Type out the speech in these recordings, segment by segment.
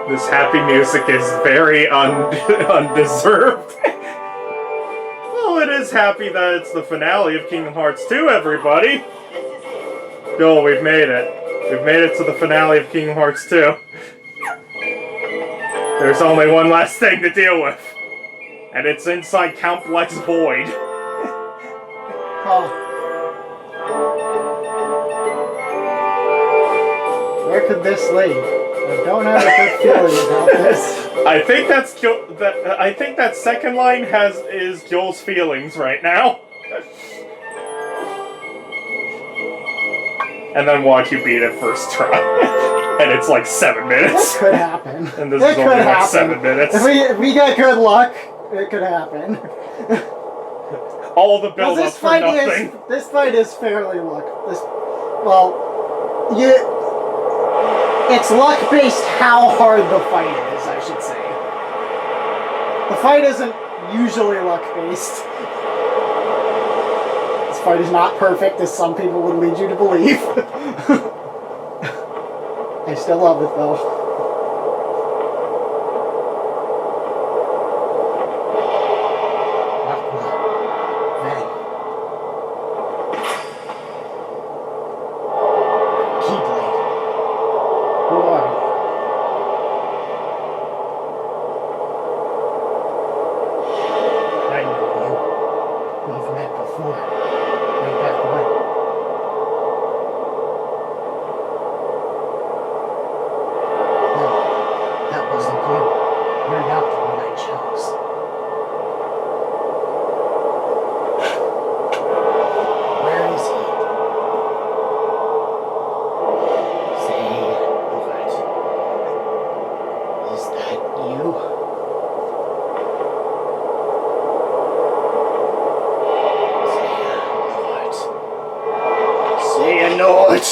This happy music is very undeserved. Well, it is happy that it's the finale of Kingdom Hearts 2, everybody. Yo, we've made it. We've made it to the finale of Kingdom Hearts 2. There's only one last thing to deal with. And it's inside Count Bleck's void. Oh. Where could this lead? I don't have a good feeling about this. I think I think that second line is Joel's feelings right now. And then watch you beat it first try. And it's like 7 minutes. It could happen. And this is only like 7 minutes. If we get good luck, it could happen. All the build up for nothing. This fight is fairly luck. It's luck-based how hard the fight is, I should say. The fight isn't usually luck-based. This fight is not perfect, as some people would lead you to believe. I still love it, though. Keyblade. Who are you? I know you. We've met before. Way back when. No, that wasn't you. You're not the one I chose. Where is he? Say what? Is that you? Say a Nord.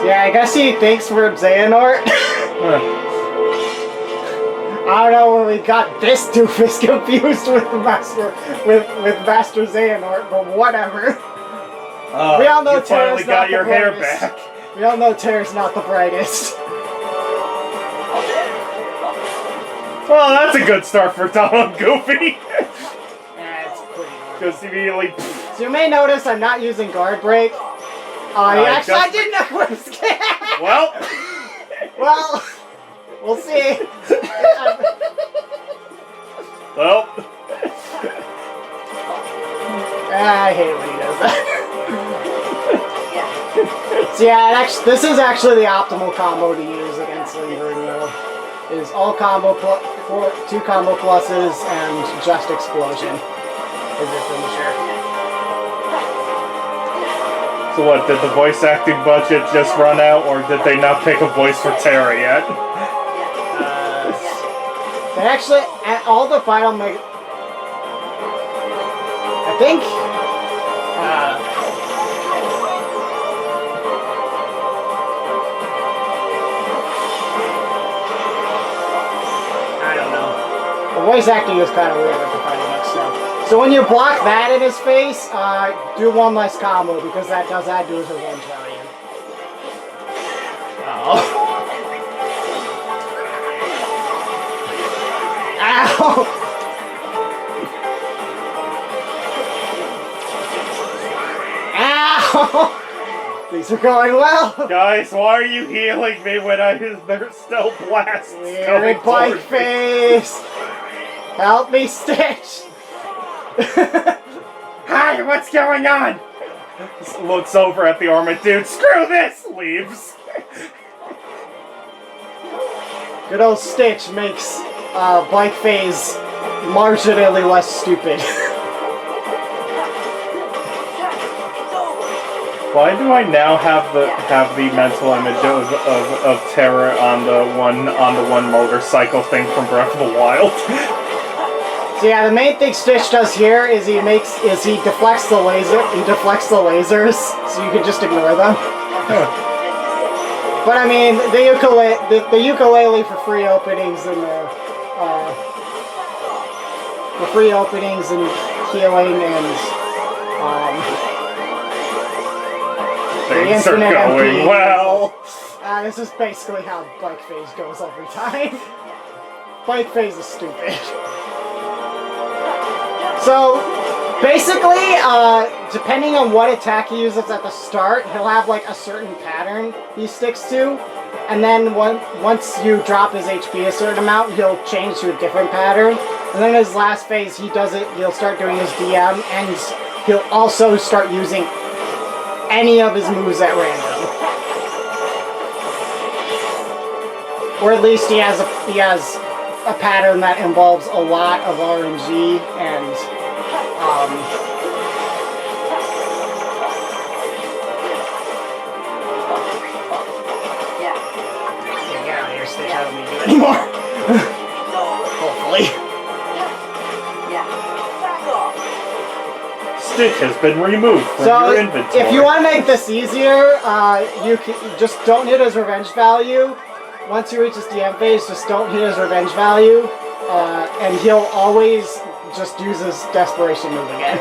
Yeah, I guess he thinks we're Xehanort. I don't know when we got this doofus confused with the Master Master Xehanort, but whatever. We all know you finally Terra's got not your the hair brightest. back. We all know Terra's not the brightest. Well, that's a good start for Donald Goofy. Yeah, it's pretty hard. Because immediately. So you may notice I'm not using guard break. I didn't know what was Well. Well, we'll see. Well. I hate when he does that. So yeah, this is actually the optimal combo to use against Linguino. Is all combo 2 combo pluses and just explosion is your finisher. So what, did the voice acting budget just run out, or did they not pick a voice for Terra yet? They actually, at all the final I think, I don't know. The voice acting is kind of weird with the final next stuff. So when you block that in his face, do one less combo, because that does add to his revenge value. Oh. Ow! Ow! These are going well! Guys, why are you healing me when there's still blasts coming Bike toward me? face! Help me, Stitch! Hi, what's going on? Looks over at the armored dude. Screw this! Leaves. Good old Stitch makes Bike Phase marginally less stupid. Why do I now have the mental image of Terra on the one motorcycle thing from Breath of the Wild? So yeah, the main thing Stitch does here is he deflects the lasers, so you can just ignore them. But I mean, the ukulele for free openings and healing and Things are infinite going MP. well. This is basically how bike phase goes every time. Bike phase is stupid. So, basically, depending on what attack he uses at the start, he'll have like a certain pattern he sticks to. And then once you drop his HP a certain amount, he'll change to a different pattern. And then his last phase, he'll start doing his DM, and he'll also start using any of his moves at random. Or at least he has a pattern that involves a lot of RNG and get out of here, Stitch. I don't need you anymore. Hopefully. Stitch has been removed from your inventory. If you want to make this easier, you just don't hit his revenge value. Once you reach his DM phase, just don't hit his revenge value, and he'll always just use his desperation move again.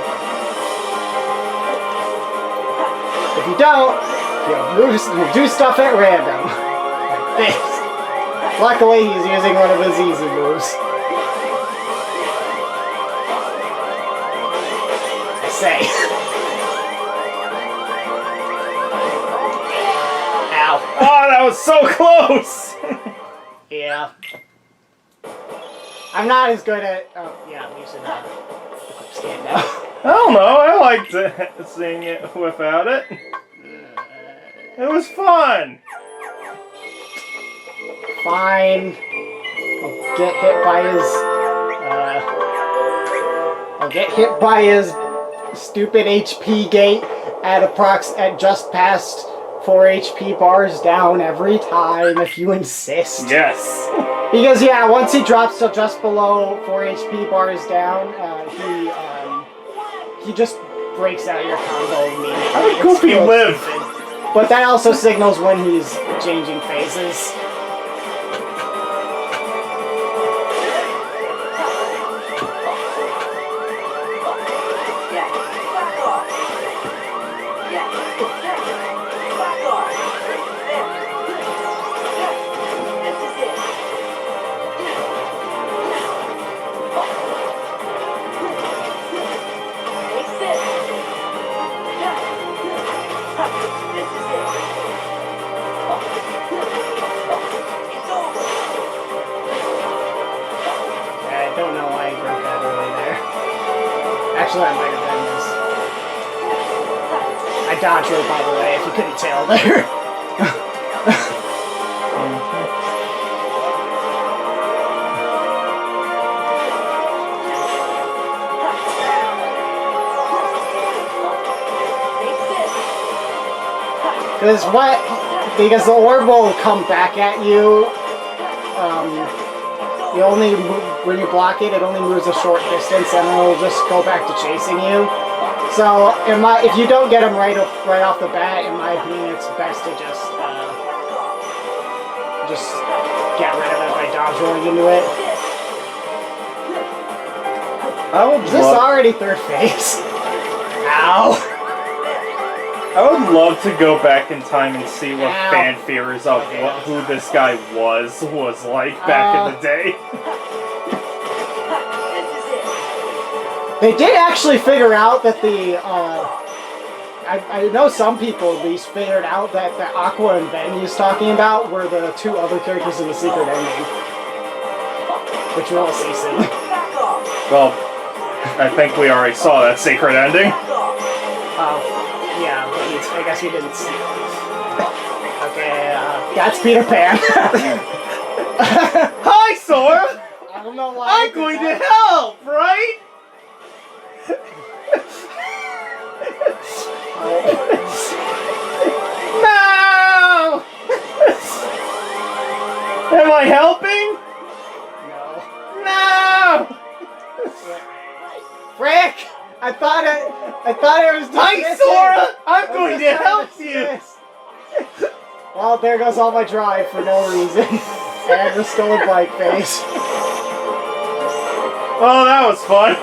If you don't, he'll do stuff at random. Like this. Luckily, he's using one of his easy moves. I say. Ow. Oh, that was so close! Yeah. I'm not as good at... Oh, yeah, we should have a quick scan now. I don't know, I liked seeing it without it. It was fun! Fine. I'll get hit by his stupid HP gate at just past 4 HP bars down every time if you insist. Yes. Because yeah, once he drops to just below 4 HP bars down, he just breaks out your combo immediately. How did Goofy live? Stupid. But that also signals when he's changing phases. I don't know why he broke that early there. Actually, I might have done this. I dodged it, by the way, if you couldn't tell there. Because the orb will come back at you. You only move, when you block it, it only moves a short distance, and it'll just go back to chasing you. So, if you don't get him right off the bat, in my opinion, it's best to just get rid of it by dodge rolling into it. Is this already third phase? Ow! I would love to go back in time and see what fan theories of who this guy was like back in the day. They did actually figure out that I know some people at least figured out that the Aqua and Ben he was talking about were the two other characters in the secret ending. Which we'll see soon. Well, I think we already saw that secret ending. Yeah, but I guess we didn't see it. Okay, that's Peter Pan. Hi, Sora! I don't know why. I'm going to help, right? No! Am I helping? No! Frick! I thought it was Hi, Sora! I'm going to help you! Well, there goes all my drive for no reason. And the stolen bike phase. Oh, that was fun.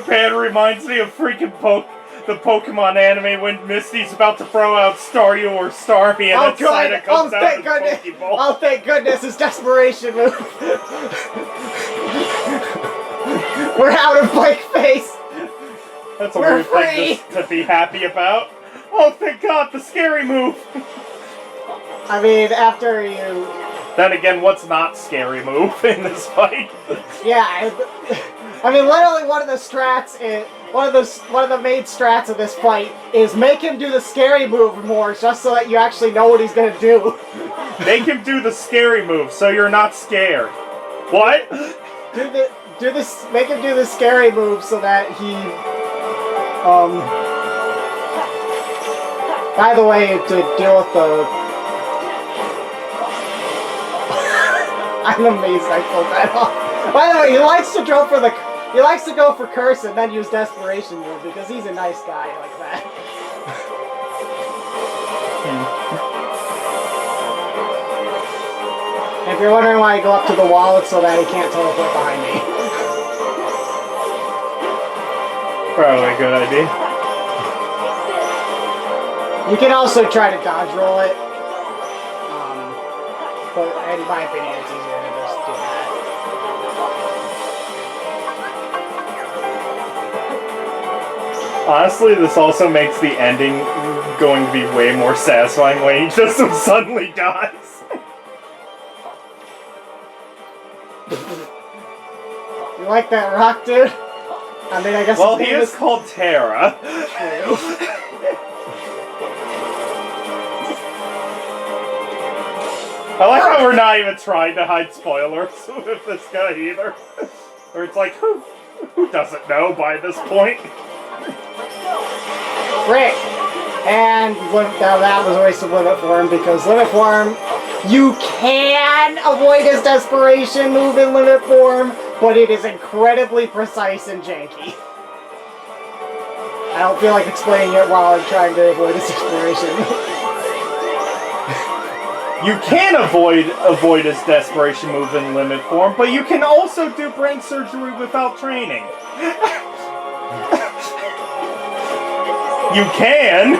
Japan reminds me of freaking the Pokemon anime when Misty's about to throw out Staryu or Starmie and then Psyduck comes out thank with goodness. Pokeball. Oh, thank goodness, his desperation move. We're out of bike face. That's a weird thing to be happy about. Oh, thank God, the scary move. I mean, after you... Then again, what's not scary move in this fight? Yeah, I mean, literally one of the strats is... One of the main strats of this fight is make him do the scary move more, just so that you actually know what he's gonna do. Make him do the scary move, so you're not scared. What? Make him do the scary move so that he... By the way, to deal with the... I'm amazed I pulled that off. By the way, he likes to go for curse and then use desperation move because he's a nice guy like that. If you're wondering why I go up to the wall, it's so that he can't teleport behind me. Probably a good idea. You can also try to dodge roll it, but in my opinion, it's easier to just do that. Honestly, this also makes the ending going to be way more satisfying when he just suddenly dies. You like that rock, dude? I mean, I guess. Well, he is called Terra. I like how we're not even trying to hide spoilers with this guy either. Or it's like, who doesn't know by this point? Rick! And now that was a waste of Limit Form, because Limit Form, you can avoid his desperation move in Limit Form, but it is incredibly precise and janky. I don't feel like explaining it while I'm trying to avoid his desperation. You can avoid his desperation move in Limit Form, but you can also do brain surgery without training. You can!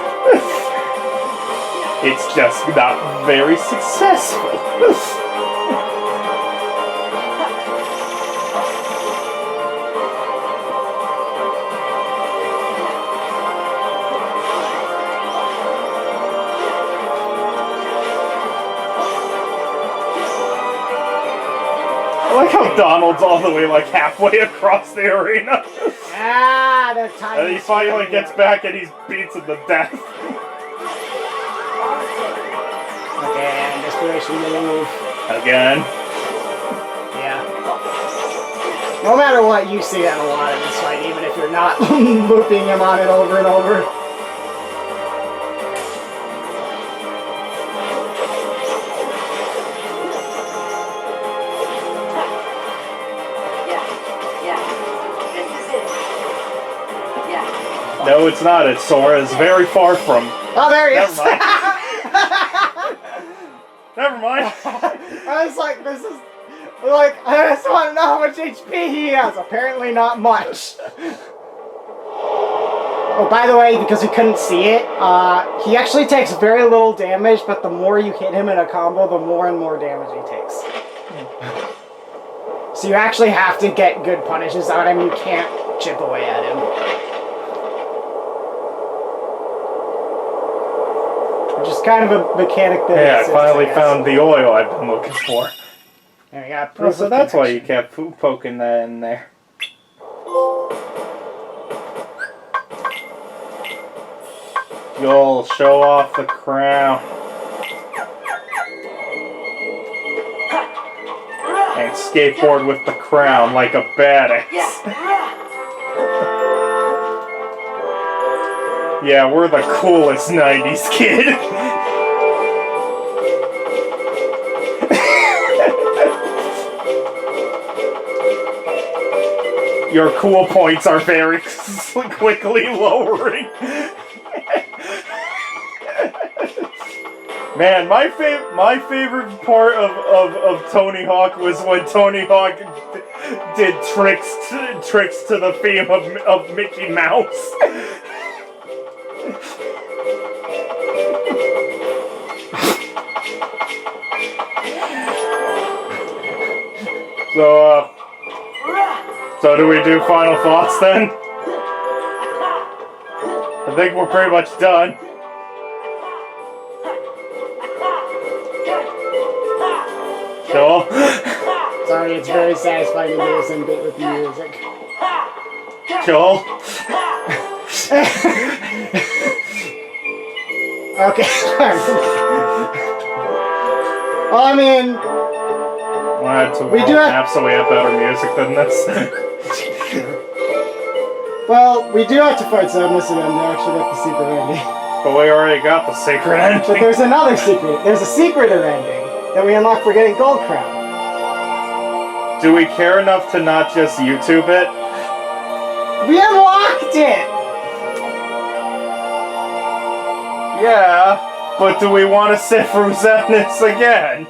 It's just not very successful. I like how Donald's all the way like halfway across the arena. Ah, the tiny. And he finally gets back and he's beats him to death. Okay, and desperation move. Again. Yeah. No matter what, you see that a lot in this fight, even if you're not looping him on it over and over. No, it's not. It's Sora. It's very far from. Oh, there he is. Never mind. I was like, this is like, I just want to know how much HP he has. Apparently, not much. Oh, by the way, because you couldn't see it, he actually takes very little damage, but the more you hit him in a combo, the more and more damage he takes. So you actually have to get good punishes on him. You can't chip away at him. Which is kind of a mechanic that Yeah, I finally found the oil I've been looking for. There we got Oh, so that's why you kept poking that in there. You'll show off the crown. And skateboard with the crown like a badass. Yeah, we're the coolest 90s kid. Your cool points are very quickly lowering. Man, my favorite part of Tony Hawk was when Tony Hawk did tricks to the theme of Mickey Mouse. So do we do final thoughts then? I think we're pretty much done. Joel? Sorry, it's very satisfying to do this in bit with the music. Joel? Okay. Well, I mean, We do have so we have better music than this. well, we do have to fight Sadness again to actually get the secret ending. But we already got the secret ending. But there's another secret. There's a secreter ending that we unlock for getting Gold Crown. Do we care enough to not just YouTube it? We unlocked it! Yeah, but do we want to sit through Sadness again?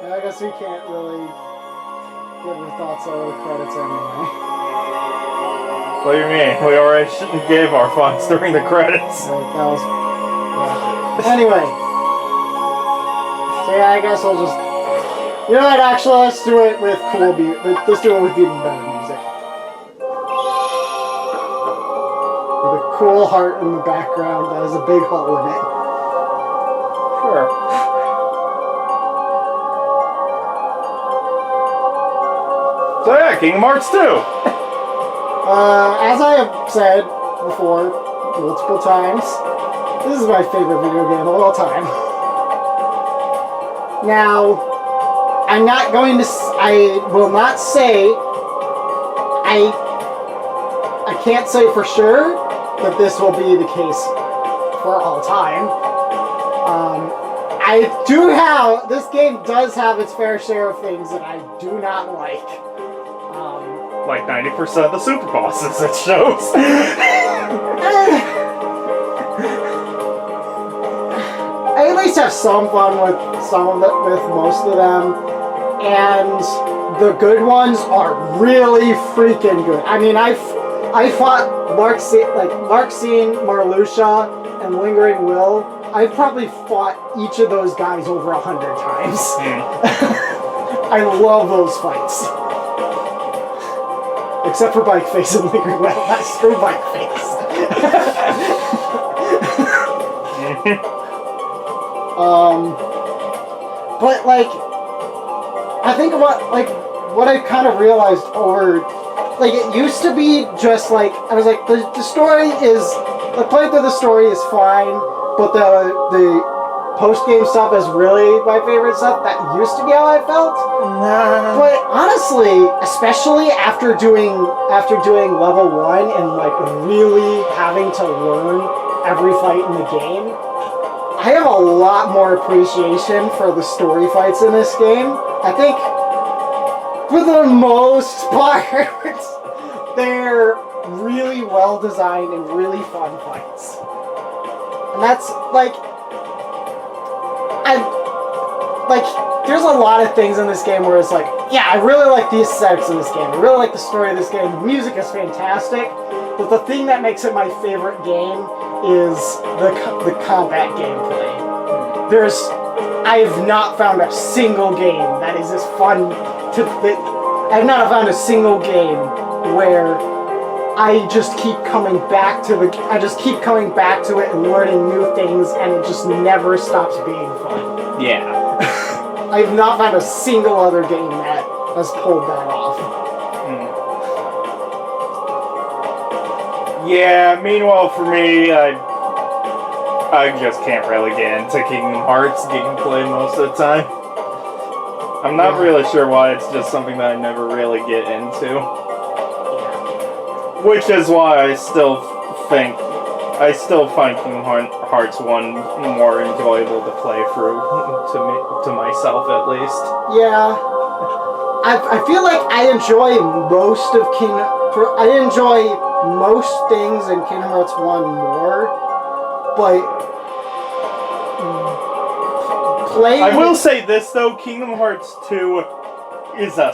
I guess we can't really give our thoughts over the credits anyway. What do you mean? We already gave our thoughts during the credits. Like, that was... Yeah. Anyway. So yeah, I guess we'll just... You know what, actually, let's do it with cool beat. Let's do it with even better music. With a cool heart in the background that has a big hole in it. Sure. So yeah, Kingdom Hearts 2! As I have said before, multiple times, this is my favorite video game of all time. Now, I'm not going to... I will not say... I can't say for sure that this will be the case for all time. I do have... This game does have its fair share of things that I do not like. Like 90% of the super bosses, it shows. I at least have some fun with some of it, with most of them, and the good ones are really freaking good. I mean, I fought Larxene, Marluxia, and Lingering Will. I probably fought each of those guys over 100 times. I love those fights. Except for Bike Face and Lingering Will. That's true Bike Face. But like, I think what I kind of realized over, like, it used to be just like, I was like, the story is, the playing through the story is fine, but the post-game stuff is really my favorite stuff. That used to be how I felt. Nah. But honestly, especially after doing level 1 and like really having to learn every fight in the game, I have a lot more appreciation for the story fights in this game. I think for the most part, they're really well designed and really fun fights. And that's like, there's a lot of things in this game where it's like, yeah, I really like the aesthetics of this game. I really like the story of this game. The music is fantastic. But the thing that makes it my favorite game is the combat gameplay. I have not found a single game that is as fun I have not found a single game where I just keep coming back to it and learning new things, and it just never stops being fun. Yeah. I have not found a single other game that has pulled that off. Yeah, meanwhile for me, I just can't really get into Kingdom Hearts gameplay most of the time. I'm not really sure why, it's just something that I never really get into. Which is why I still find Kingdom Hearts 1 more enjoyable to play through, to myself at least. Yeah. I feel like I enjoy most things in Kingdom Hearts 1 more, but I will say this though, Kingdom Hearts 2 is a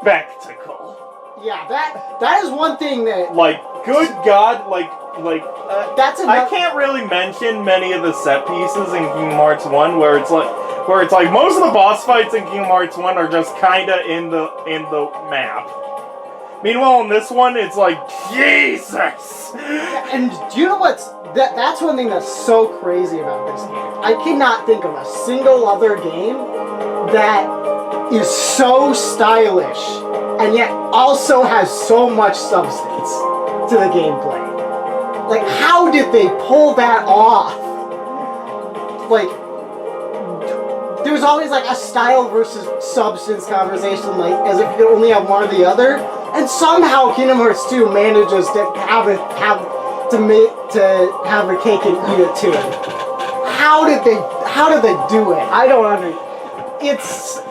spectacle. Yeah, that is one thing that... Like, good God, like, that's I can't really mention many of the set pieces in Kingdom Hearts 1 where it's like most of the boss fights in Kingdom Hearts 1 are just kinda in the map. Meanwhile, in this one, it's like, Jesus! And do you know that's one thing that's so crazy about this game. I cannot think of a single other game that is so stylish and yet also has so much substance to the gameplay. Like, how did they pull that off? Like, there's always like a style versus substance conversation, like as if you could only have one or the other. And somehow Kingdom Hearts 2 manages to have a cake and eat it too. How did they do it? I don't understand. It's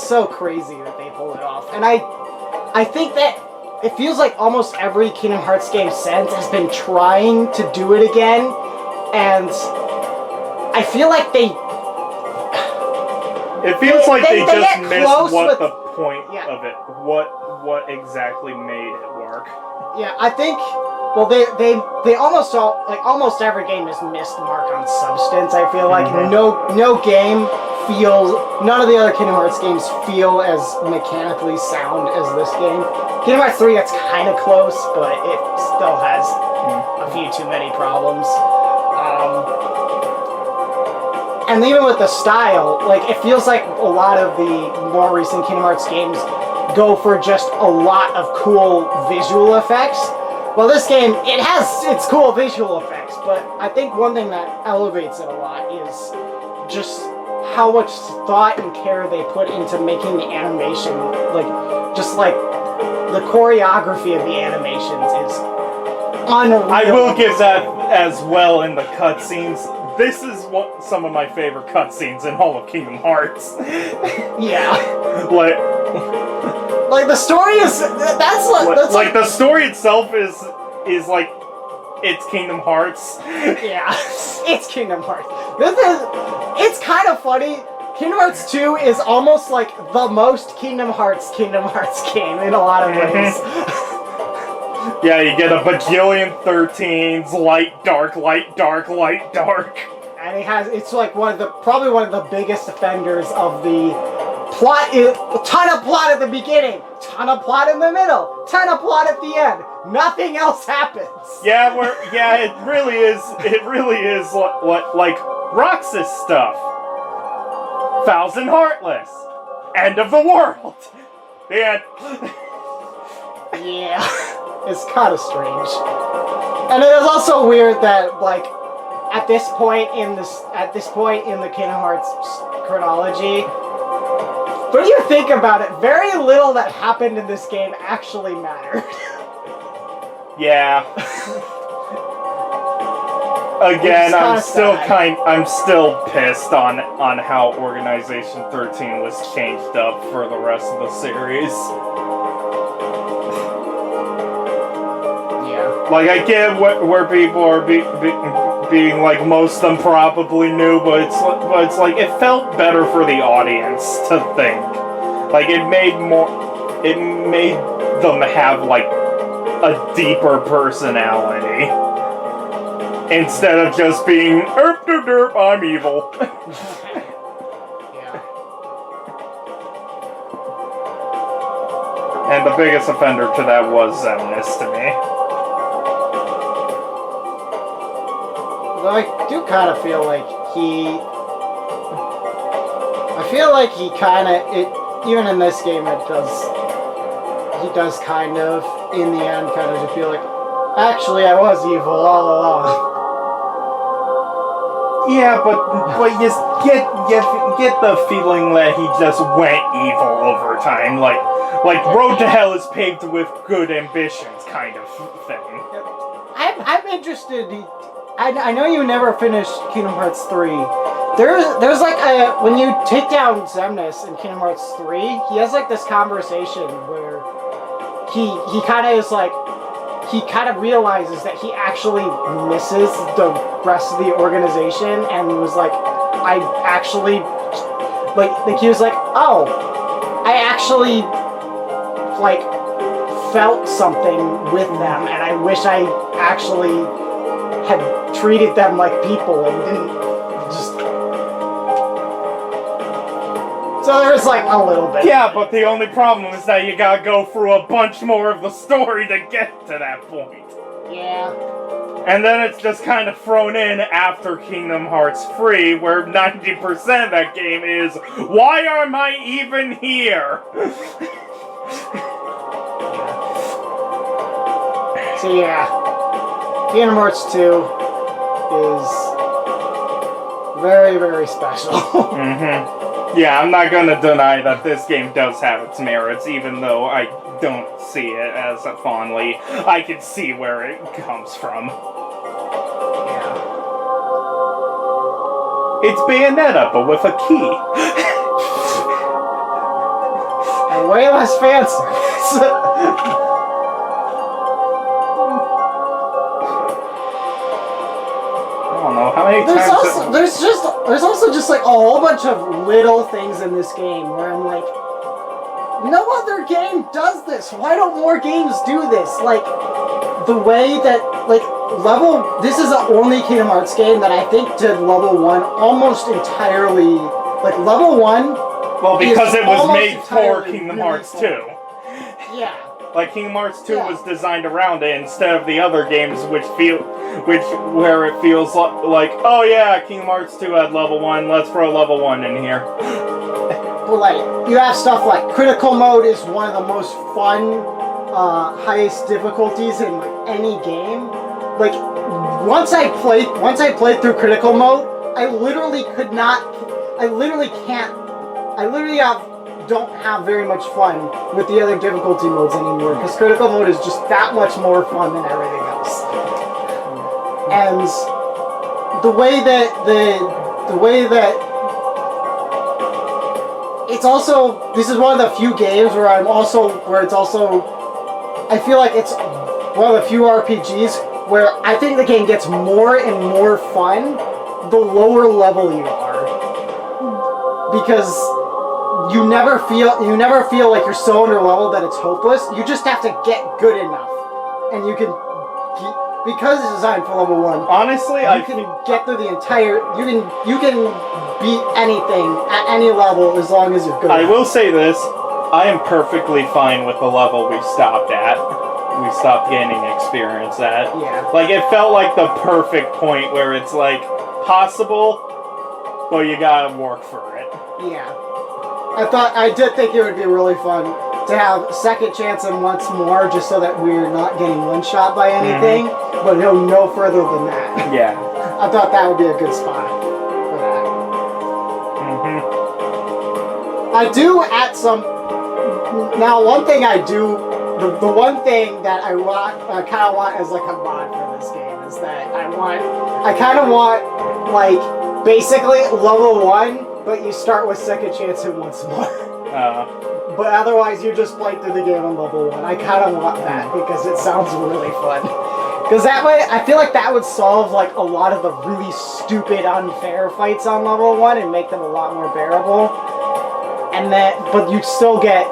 so crazy that they pull it off. And I think that it feels like almost every Kingdom Hearts game since has been trying to do it again, and I feel like they just missed what the point of it, what exactly made it work. Yeah, I think. Well, they almost every game has missed the mark on substance. I feel like no game feels, none of the other Kingdom Hearts games feel as mechanically sound as this game. Kingdom Hearts 3, it's kind of close, but it still has a few too many problems. And even with the style, like, it feels like a lot of the more recent Kingdom Hearts games go for just a lot of cool visual effects. Well, this game, it has its cool visual effects, but I think one thing that elevates it a lot is just how much thought and care they put into making the animation, like, just like the choreography of the animations is unreal. I will give that as well in the cutscenes. This is some of my favorite cutscenes in all of Kingdom Hearts. Yeah. Like the story is the story itself is like it's Kingdom Hearts. Yeah, it's Kingdom Hearts. It's kind of funny. Kingdom Hearts 2 is almost like the most Kingdom Hearts game in a lot of ways. Yeah, you get a bajillion 13s, light, dark, light, dark, light, dark. And it's like probably one of the biggest offenders of the plot. A ton of plot at the beginning, ton of plot in the middle, ton of plot at the end. Nothing else happens. Yeah, it really is. It really is like Roxas stuff. Thousand Heartless. End of the world. The end. Yeah, it's kind of strange. And it is also weird that, like, at this point in the Kingdom Hearts chronology, when you think about it, very little that happened in this game actually mattered. Yeah. Again, I'm still pissed on how Organization 13 was changed up for the rest of the series. Yeah. Like, I get where people are being like, most of them probably knew, but it's like it felt better for the audience to think. Like, it made them have like a deeper personality. Instead of just being, derp, derp, derp, I'm evil. Yeah. And the biggest offender to that was Xemnas to me. Though I do kind of feel like he even in this game, he does kind of, in the end, kind of just feel like, actually, I was evil all along. Yeah, but you get the feeling that he just went evil over time, like Road to Hell is paved with good ambitions, kind of thing. I'm interested. I know you never finished Kingdom Hearts 3. There's like when you take down Xemnas in Kingdom Hearts 3, he has like this conversation where he kind of is like. He kind of realizes that he actually misses the rest of the organization, and was like, I actually, like he was like, oh, I actually, like, felt something with them, and I wish I actually had treated them like people and didn't just... So there's, like, a little bit. Yeah, but the only problem is that you gotta go through a bunch more of the story to get to that point. Yeah. And then it's just kind of thrown in after Kingdom Hearts 3, where 90% of that game is, why am I even here? So yeah, Kingdom Hearts 2 is very, very special. Yeah, I'm not gonna deny that this game does have its merits, even though I don't see it as fondly. I can see where it comes from. Yeah. It's Bayonetta, but with a key. And way less fancy. I don't know how many times. There's also just like a whole bunch of little things in this game where I'm like, no other game does this. Why don't more games do this? Like the way that this is the only Kingdom Hearts game that I think did level 1 almost entirely. Like level 1. Well, because it was made for Kingdom Hearts 2. Yeah. Like Kingdom Hearts 2 was designed around it instead of the other games where it feels like, oh yeah, Kingdom Hearts 2 had level 1, let's throw level 1 in here. But like, you have stuff like critical mode is one of the most fun, highest difficulties in like, any game. Like, once I played through critical mode, I literally don't have very much fun with the other difficulty modes anymore, because critical mode is just that much more fun than everything else. And the way that it's also, this is one of the few games where I feel like it's one of the few RPGs where I think the game gets more and more fun the lower level you are, because you never feel like you're so under level that it's hopeless. You just have to get good enough, and you can, because it's designed for level 1. Honestly, you can get through the entire. You can beat anything at any level as long as you're good. I will say this: I am perfectly fine with the level we stopped at. We stopped gaining experience at. Yeah. Like it felt like the perfect point where it's like possible, but you gotta work for it. Yeah. I did think it would be really fun to have second chance and once more, just so that we're not getting one-shot by anything, but no further than that. Yeah. I thought that would be a good spot for that. I do at some... Now, one thing I do... The one thing that I kind of want as like a mod for this game is that I kind of want, like, basically level 1, but you start with second chance and once more. But otherwise, you're just playing through the game on level 1. I kind of want that because it sounds really fun. Because that way, I feel like that would solve like a lot of the really stupid, unfair fights on level 1 and make them a lot more bearable. But you'd still get,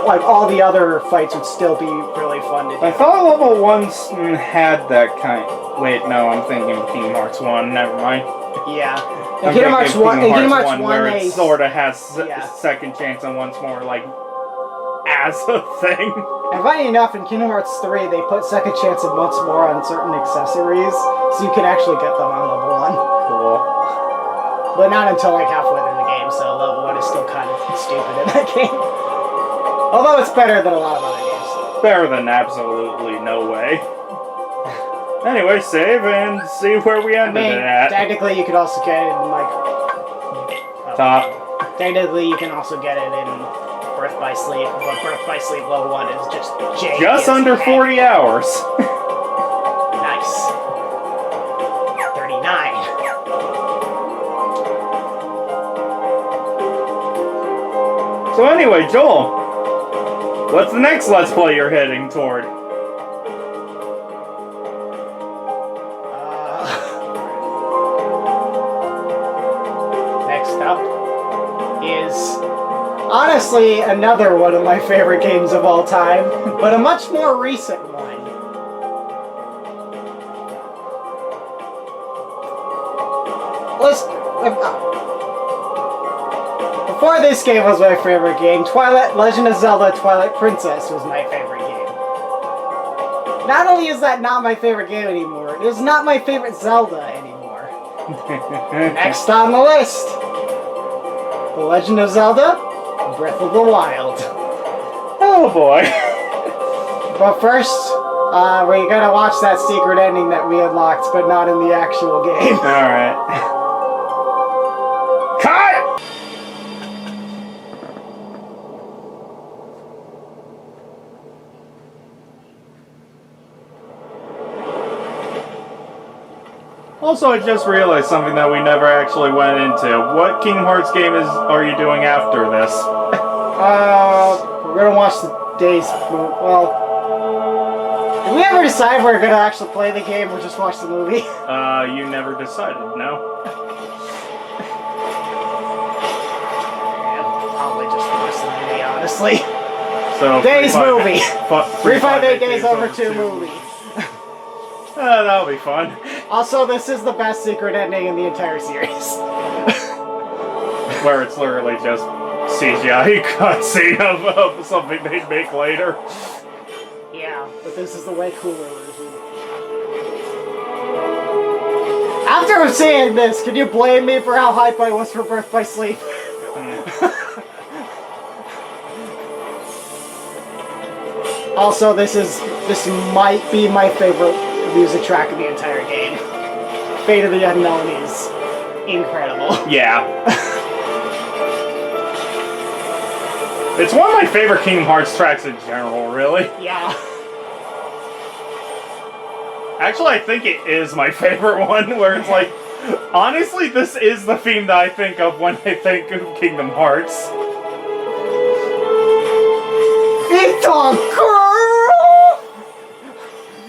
like all the other fights would still be really fun to do. I thought level 1s had that kind. Wait, no, I'm thinking of Kingdom Hearts 1. Never mind. Yeah. In Kingdom Hearts 1, where it sort of has second chance and once more, like, as a thing. And funny enough, in Kingdom Hearts 3, they put second chance and once more on certain accessories, so you can actually get them on level 1. Cool. But not until like halfway through the game, so level 1 is still kind of stupid in that game. Although it's better than a lot of other games. Better than absolutely no way. Anyway, save and see where we ended it at. Technically, you could also get it in, like... Top. Technically, you can also get it in Birth by Sleep, but Birth by Sleep level 1 is just janky. Just under 40 hours. Nice. 39. So anyway, Joel, what's the next Let's Play you're heading toward? Next up is Honestly, another one of my favorite games of all time, but a much more recent one. Before this game was my favorite game, Legend of Zelda Twilight Princess was my favorite game. Not only is that not my favorite game anymore, it is not my favorite Zelda anymore. Next on the list, The Legend of Zelda Breath of the Wild. Oh boy. But first, we're gonna watch that secret ending that we unlocked, but not in the actual game. Alright. Cut! Also, I just realized something that we never actually went into. What Kingdom Hearts game are you doing after this? We're gonna watch the Days. Well, did we ever decide we're gonna actually play the game or just watch the movie? You never decided, no? Yeah, probably just watch the movie, honestly. So Days movie. 358 Days over 2 movie. That'll be fun. Also, this is the best secret ending in the entire series. Where it's literally just CGI cutscene of something they'd make later. Yeah, but this is the way cooler version. After seeing this, can you blame me for how hype I was for Birth by Sleep? Also, this might be my favorite music track in the entire game. Fate of the Unknown is incredible. Yeah. It's one of my favorite Kingdom Hearts tracks in general, really. Yeah. Actually, I think it is my favorite one, where it's like, honestly, this is the theme that I think of when I think of Kingdom Hearts. It's a girl!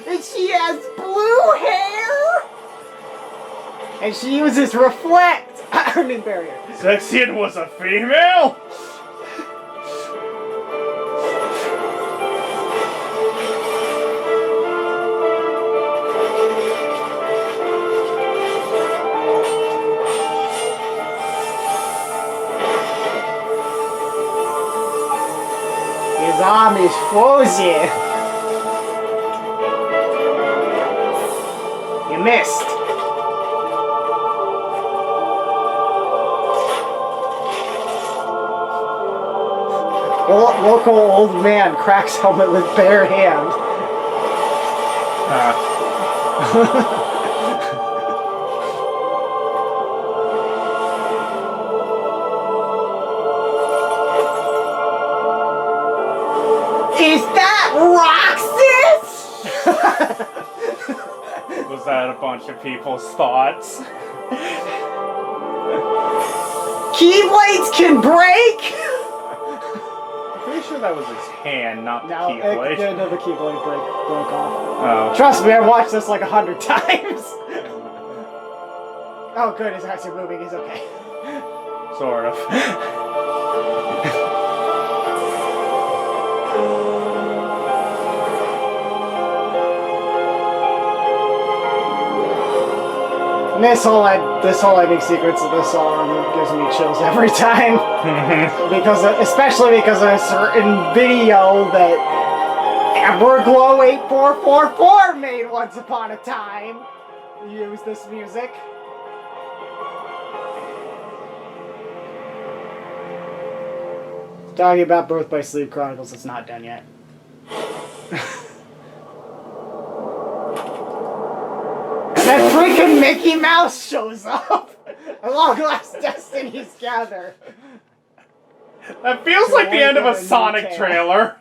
And she has blue hair! And she uses Reflect! I mean, barrier. Zexion was a female? His arm is frozen. You missed. Local old man cracks helmet with bare hand. Is that Roxas? Was that a bunch of people's thoughts? Keyblades can break? Pretty sure that was his hand, not the No, Keyblade. no, the Keyblade broke off. Oh. Trust me, I've watched this like 100 times. Oh good, his eyes are moving, he's okay. Sort of. And this whole ending sequence of this song gives me chills every time. Especially because of a certain video that Everglow 8444 made once upon a time. Use this music. Talking about Birth by Sleep Chronicles, it's not done yet. And then freaking Mickey Mouse shows up! At long last, destinies gather. That feels like the end of a Sonic trailer.